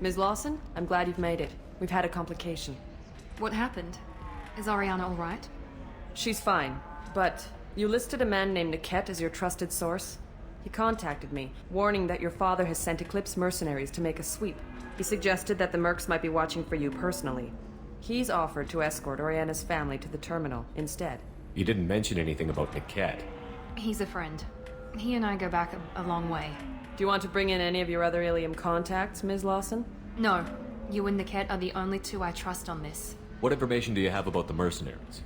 Ms. Lawson, I'm glad you've made it. We've had a complication. What happened? Is Ariana all right? She's fine, but you listed a man named Niket as your trusted source. He contacted me, warning that your father has sent Eclipse mercenaries to make a sweep. He suggested that the mercs might be watching for you personally. He's offered to escort Oriana's family to the terminal instead. He didn't mention anything about Niket. He's a friend. He and I go back a long way. Do you want to bring in any of your other Ilium contacts, Ms. Lawson? No. You and Niket are the only two I trust on this. What information do you have about the mercenaries?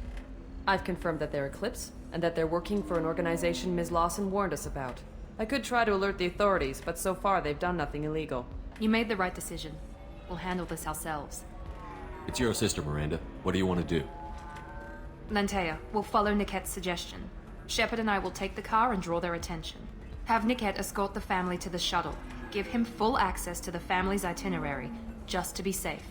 I've confirmed that they're Eclipse, and that they're working for an organization Ms. Lawson warned us about. I could try to alert the authorities, but so far they've done nothing illegal. You made the right decision. We'll handle this ourselves. It's your sister, Miranda. What do you want to do? Lantea, we'll follow Niket's suggestion. Shepard and I will take the car and draw their attention. Have Niket escort the family to the shuttle. Give him full access to the family's itinerary, just to be safe.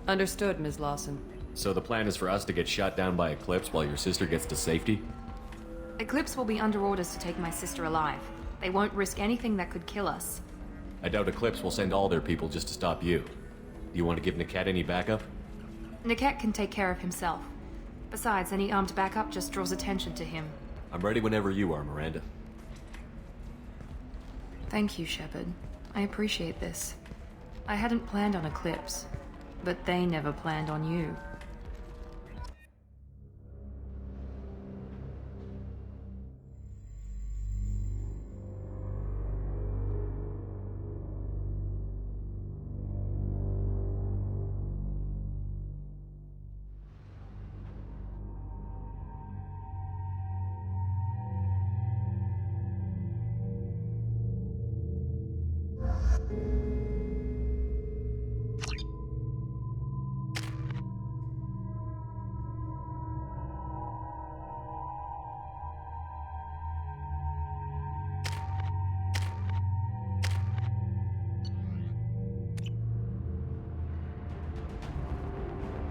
Understood, Ms. Lawson. So the plan is for us to get shot down by Eclipse while your sister gets to safety? Eclipse will be under orders to take my sister alive. They won't risk anything that could kill us. I doubt Eclipse will send all their people just to stop you. Do you want to give Niket any backup? Niket can take care of himself. Besides, any armed backup just draws attention to him. I'm ready whenever you are, Miranda. Thank you, Shepard. I appreciate this. I hadn't planned on Eclipse, but they never planned on you.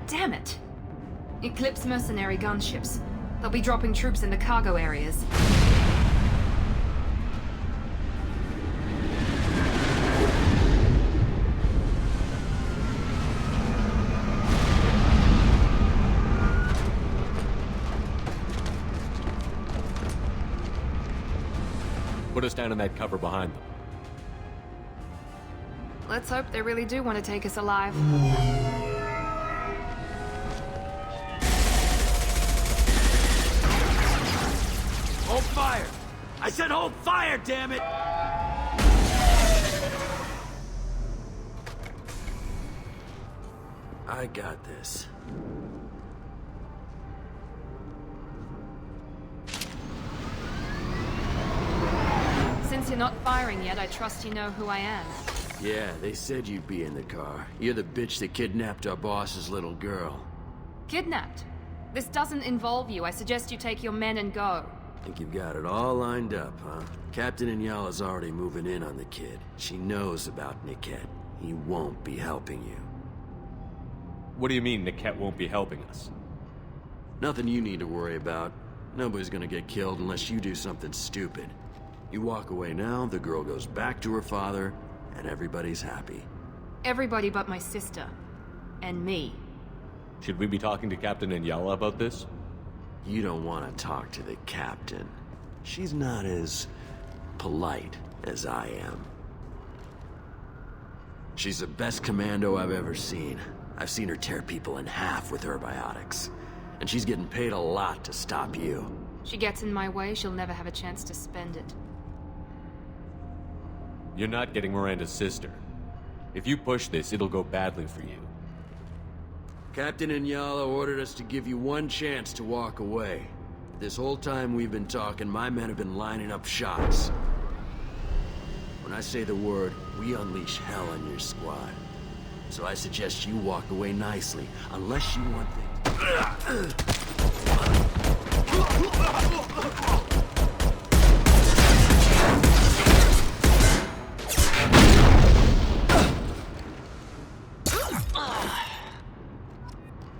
Damn it! Eclipse mercenary gunships. They'll be dropping troops in the cargo areas. Put us down in that cover behind them. Let's hope they really do want to take us alive. Hold fire! I said hold fire, damn it! I got this. Since you're not firing yet, I trust you know who I am. Yeah, they said you'd be in the car. You're the bitch that kidnapped our boss's little girl. Kidnapped? This doesn't involve you. I suggest you take your men and go. Think you've got it all lined up, huh? Captain Inyala's already moving in on the kid. She knows about Niket. He won't be helping you. What do you mean Niket won't be helping us? Nothing you need to worry about. Nobody's gonna get killed unless you do something stupid. You walk away now, the girl goes back to her father, and everybody's happy. Everybody but my sister. And me. Should we be talking to Captain Inyala about this? You don't want to talk to the captain. She's not as polite as I am. She's the best commando I've ever seen. I've seen her tear people in half with her biotics. And she's getting paid a lot to stop you. She gets in my way, she'll never have a chance to spend it. You're not getting Miranda's sister. If you push this, it'll go badly for you. Captain Inyala ordered us to give you one chance to walk away. This whole time we've been talking, my men have been lining up shots. When I say the word, we unleash hell on your squad. So I suggest you walk away nicely, unless you want things.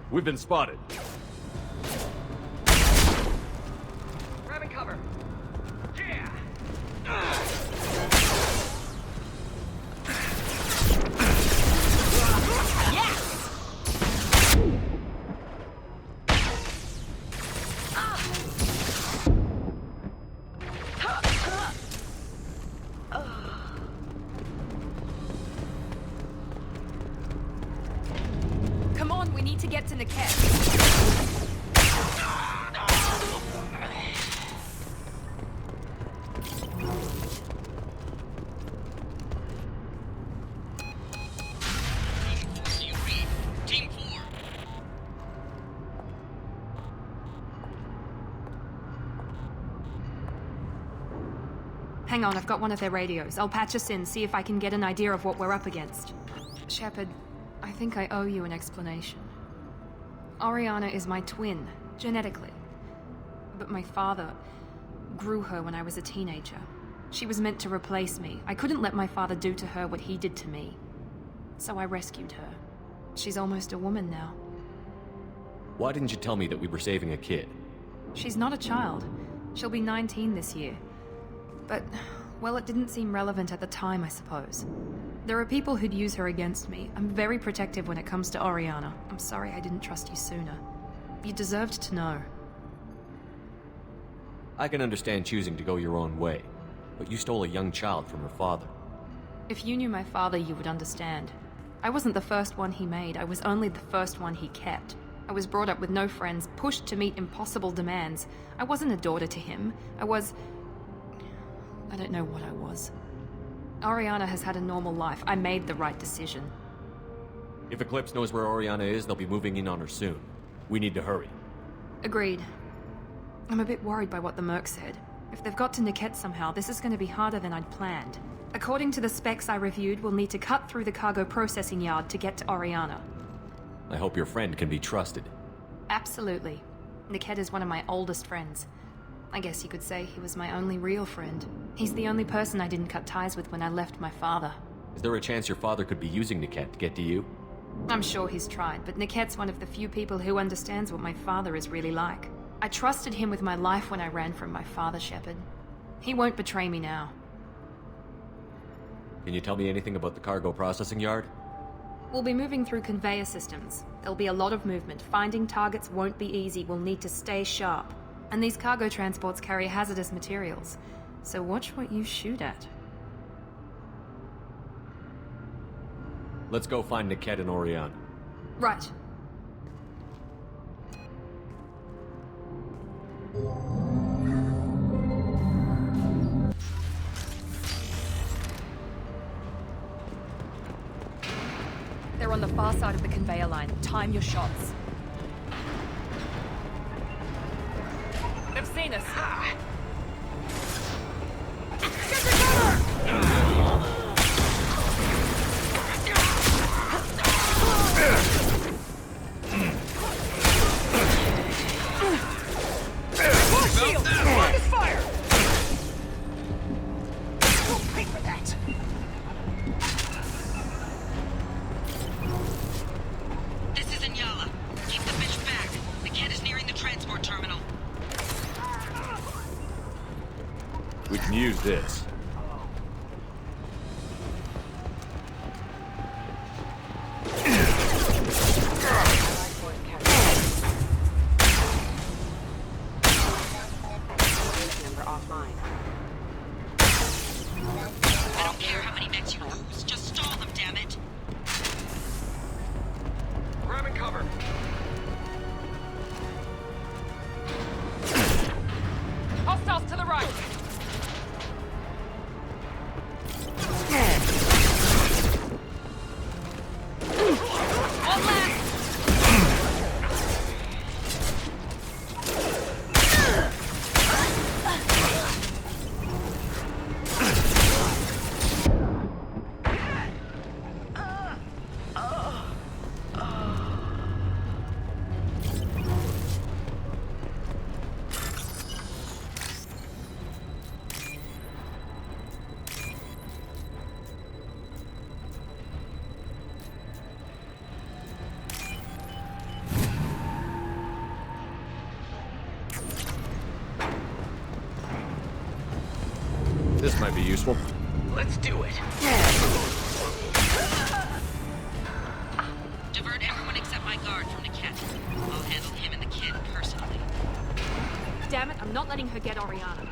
We've been spotted. Grabbing cover. Yeah. to Niket. See you read. Team 4. Hang on, I've got one of their radios. I'll patch us in, see if I can get an idea of what we're up against. Shepard, I think I owe you an explanation. Oriana is my twin, genetically. But my father grew her when I was a teenager. She was meant to replace me. I couldn't let my father do to her what he did to me. So I rescued her. She's almost a woman now. Why didn't you tell me that we were saving a kid? She's not a child. She'll be 19 this year. But, well, it didn't seem relevant at the time, I suppose. There are people who'd use her against me. I'm very protective when it comes to Oriana. I'm sorry I didn't trust you sooner. You deserved to know. I can understand choosing to go your own way, but you stole a young child from her father. If you knew my father, you would understand. I wasn't the first one he made. I was only the first one he kept. I was brought up with no friends, pushed to meet impossible demands. I wasn't a daughter to him. I don't know what I was. Oriana has had a normal life. I made the right decision. If Eclipse knows where Oriana is, they'll be moving in on her soon. We need to hurry. Agreed. I'm a bit worried by what the Merc said. If they've got to Niket somehow, this is going to be harder than I'd planned. According to the specs I reviewed, we'll need to cut through the cargo processing yard to get to Oriana. I hope your friend can be trusted. Absolutely. Niket is one of my oldest friends. I guess you could say he was my only real friend. He's the only person I didn't cut ties with when I left my father. Is there a chance your father could be using Niket to get to you? I'm sure he's tried, but Niket's one of the few people who understands what my father is really like. I trusted him with my life when I ran from my father, Shepard. He won't betray me now. Can you tell me anything about the cargo processing yard? We'll be moving through conveyor systems. There'll be a lot of movement. Finding targets won't be easy. We'll need to stay sharp. And these cargo transports carry hazardous materials. So watch what you shoot at. Let's go find Niket and Oriana. Right. They're on the far side of the conveyor line. Time your shots. They've seen us. Shield! Focus fire! We'll pay for that! This is Inyala. Keep the bitch back. The kid is nearing the transport terminal. We can use this. I don't care how many mechs you lose. Just stall them, damn it. Grabbing cover. Hostiles to the right! This might be useful. Let's do it. Divert everyone except my guard from Niket. I'll handle him and the kid personally. Damn it, I'm not letting her get Oriana.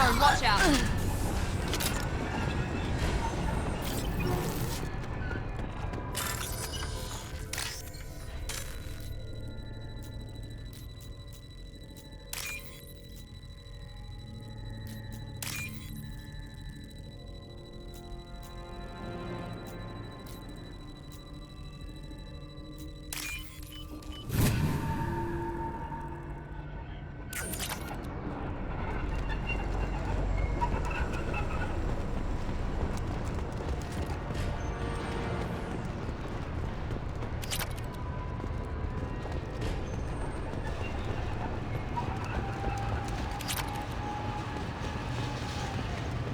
Siren, watch out!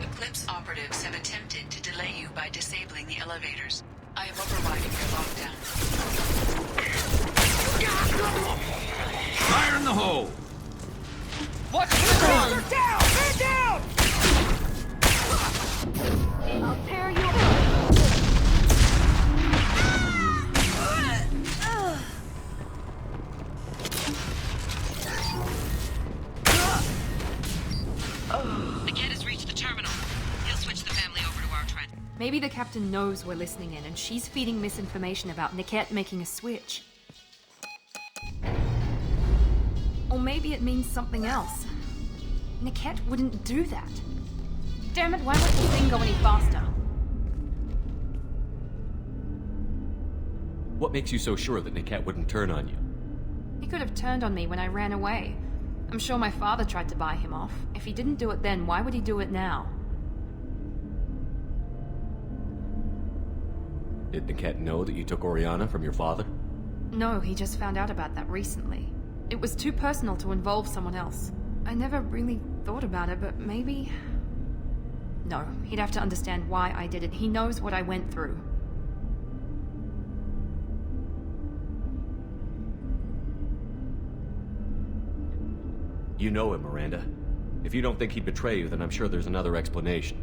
Eclipse operatives have attempted to delay you by disabling the elevators. I am overriding your lockdown. Fire in the hole! Watch the ground! They're down! They're down! I'll tear you apart! Niket has reached the terminal. He'll switch the family over to our trend. Maybe the captain knows we're listening in and she's feeding misinformation about Niket making a switch. Or maybe it means something else. Niket wouldn't do that. Damn it, why won't the thing go any faster? What makes you so sure that Niket wouldn't turn on you? He could have turned on me when I ran away. I'm sure my father tried to buy him off. If he didn't do it then, why would he do it now? Did Niket know that you took Oriana from your father? No, he just found out about that recently. It was too personal to involve someone else. I never really thought about it, but maybe... No, he'd have to understand why I did it. He knows what I went through. You know him, Miranda. If you don't think he'd betray you, then I'm sure there's another explanation.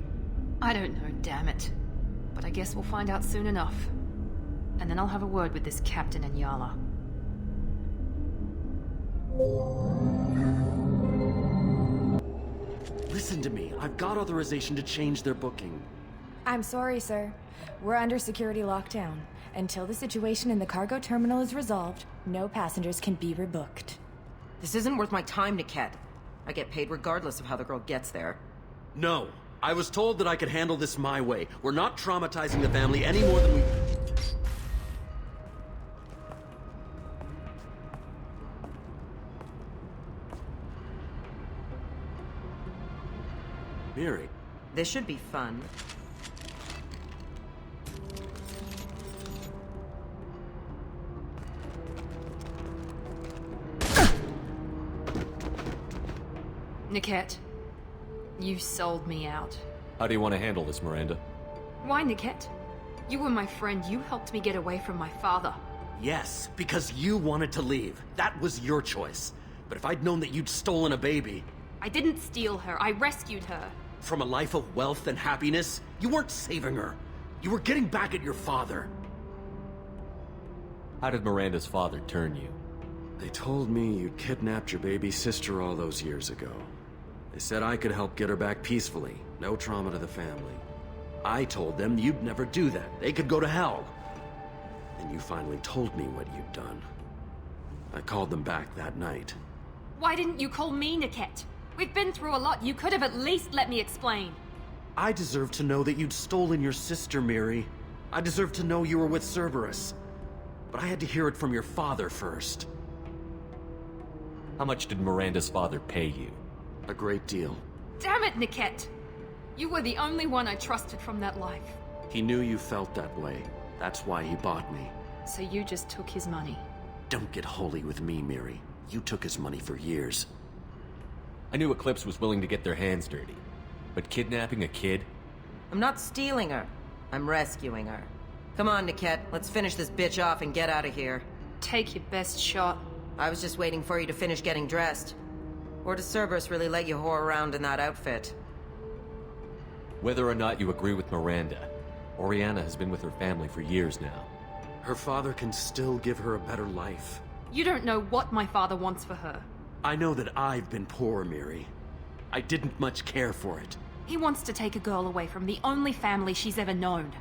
I don't know, damn it. But I guess we'll find out soon enough. And then I'll have a word with this Captain Inyala. Listen to me. I've got authorization to change their booking. I'm sorry, sir. We're under security lockdown. Until the situation in the cargo terminal is resolved, no passengers can be rebooked. This isn't worth my time, Niket. I get paid regardless of how the girl gets there. No. I was told that I could handle this my way. We're not traumatizing the family any more than we... Miri. This should be fun. Niket, you sold me out. How do you want to handle this, Miranda? Why, Niket? You were my friend. You helped me get away from my father. Yes, because you wanted to leave. That was your choice. But if I'd known that you'd stolen a baby... I didn't steal her. I rescued her. From a life of wealth and happiness, you weren't saving her. You were getting back at your father. How did Miranda's father turn you? They told me you'd kidnapped your baby sister all those years ago. They said I could help get her back peacefully. No trauma to the family. I told them you'd never do that. They could go to hell. And you finally told me what you'd done. I called them back that night. Why didn't you call me, Niket? We've been through a lot. You could have at least let me explain. I deserve to know that you'd stolen your sister, Miri. I deserve to know you were with Cerberus. But I had to hear it from your father first. How much did Miranda's father pay you? A great deal. Damn it, Niket! You were the only one I trusted from that life. He knew you felt that way. That's why he bought me. So you just took his money. Don't get holy with me, Miri. You took his money for years. I knew Eclipse was willing to get their hands dirty. But kidnapping a kid? I'm not stealing her. I'm rescuing her. Come on, Niket. Let's finish this bitch off and get out of here. Take your best shot. I was just waiting for you to finish getting dressed. Or does Cerberus really let you whore around in that outfit? Whether or not you agree with Miranda, Oriana has been with her family for years now. Her father can still give her a better life. You don't know what my father wants for her. I know that I've been poor, Miri. I didn't much care for it. He wants to take a girl away from the only family she's ever known.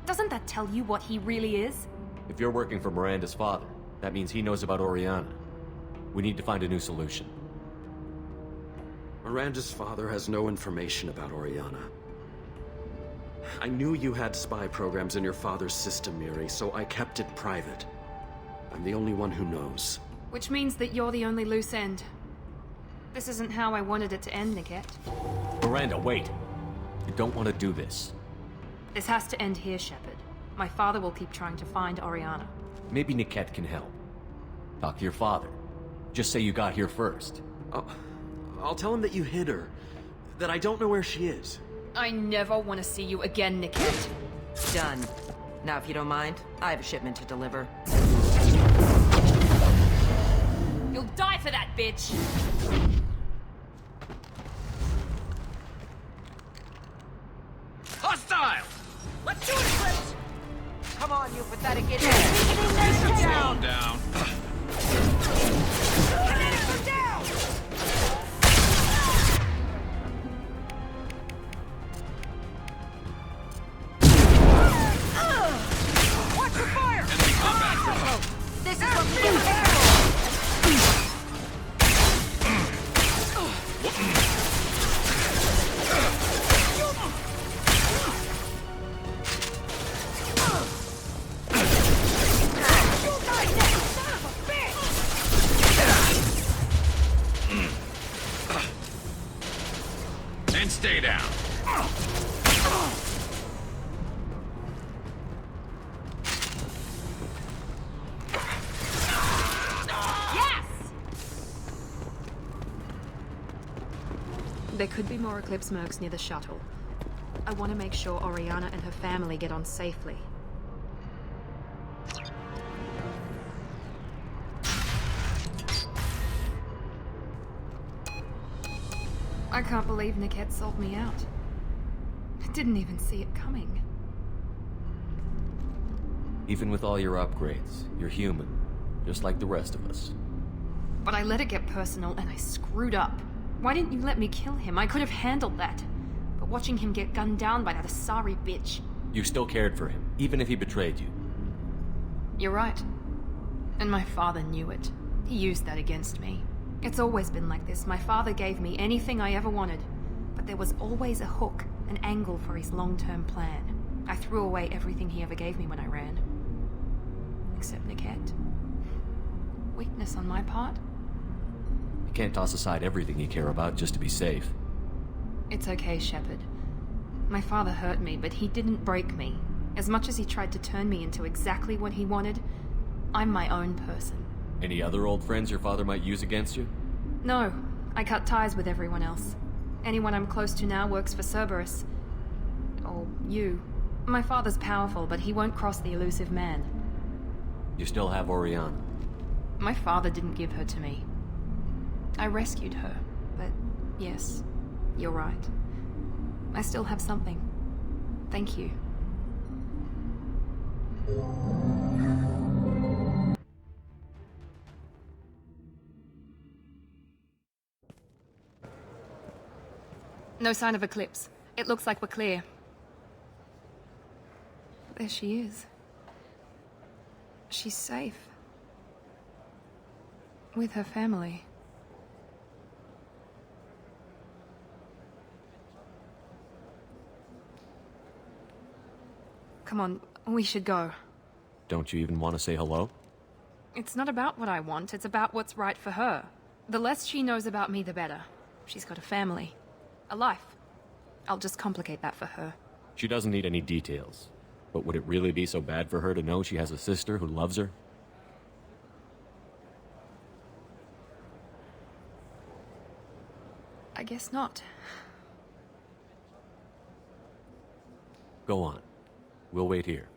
Doesn't that tell you what he really is? If you're working for Miranda's father, that means he knows about Oriana. We need to find a new solution. Miranda's father has no information about Oriana. I knew you had spy programs in your father's system, Miri, so I kept it private. I'm the only one who knows. Which means that you're the only loose end. This isn't how I wanted it to end, Niket. Miranda, wait! You don't want to do this. This has to end here, Shepard. My father will keep trying to find Oriana. Maybe Niket can help. Talk to your father. Just say you got here first. I'll tell him that you hid her. That I don't know where she is. I never want to see you again, Niket. Done. Now, if you don't mind, I have a shipment to deliver. You'll die for that, bitch! Hostile! Let's do it, Eclipse! Come on, you pathetic idiot! Slow down. Kinetic down! Watch your fire! Enemy combat. This is what we And stay down. There could be more Eclipse mercs near the shuttle. I want to make sure Oriana and her family get on safely. I can't believe Niket sold me out. I didn't even see it coming. Even with all your upgrades, you're human. Just like the rest of us. But I let it get personal and I screwed up. Why didn't you let me kill him? I could have handled that. But watching him get gunned down by that Asari bitch... You still cared for him, even if he betrayed you. You're right. And my father knew it. He used that against me. It's always been like this. My father gave me anything I ever wanted. But there was always a hook, an angle for his long-term plan. I threw away everything he ever gave me when I ran. Except Niket. Weakness on my part? You can't toss aside everything you care about just to be safe. It's okay, Shepard. My father hurt me, but he didn't break me. As much as he tried to turn me into exactly what he wanted, I'm my own person. Any other old friends your father might use against you? No, I cut ties with everyone else. Anyone I'm close to now works for Cerberus. Or you. My father's powerful, but he won't cross the elusive man. You still have Oriana. My father didn't give her to me. I rescued her, but yes, you're right. I still have something. Thank you. No sign of Eclipse. It looks like we're clear. There she is. She's safe. With her family. Come on, we should go. Don't you even want to say hello? It's not about what I want, it's about what's right for her. The less she knows about me, the better. She's got a family. A life. I'll just complicate that for her. She doesn't need any details. But would it really be so bad for her to know she has a sister who loves her? I guess not. Go on. We'll wait here.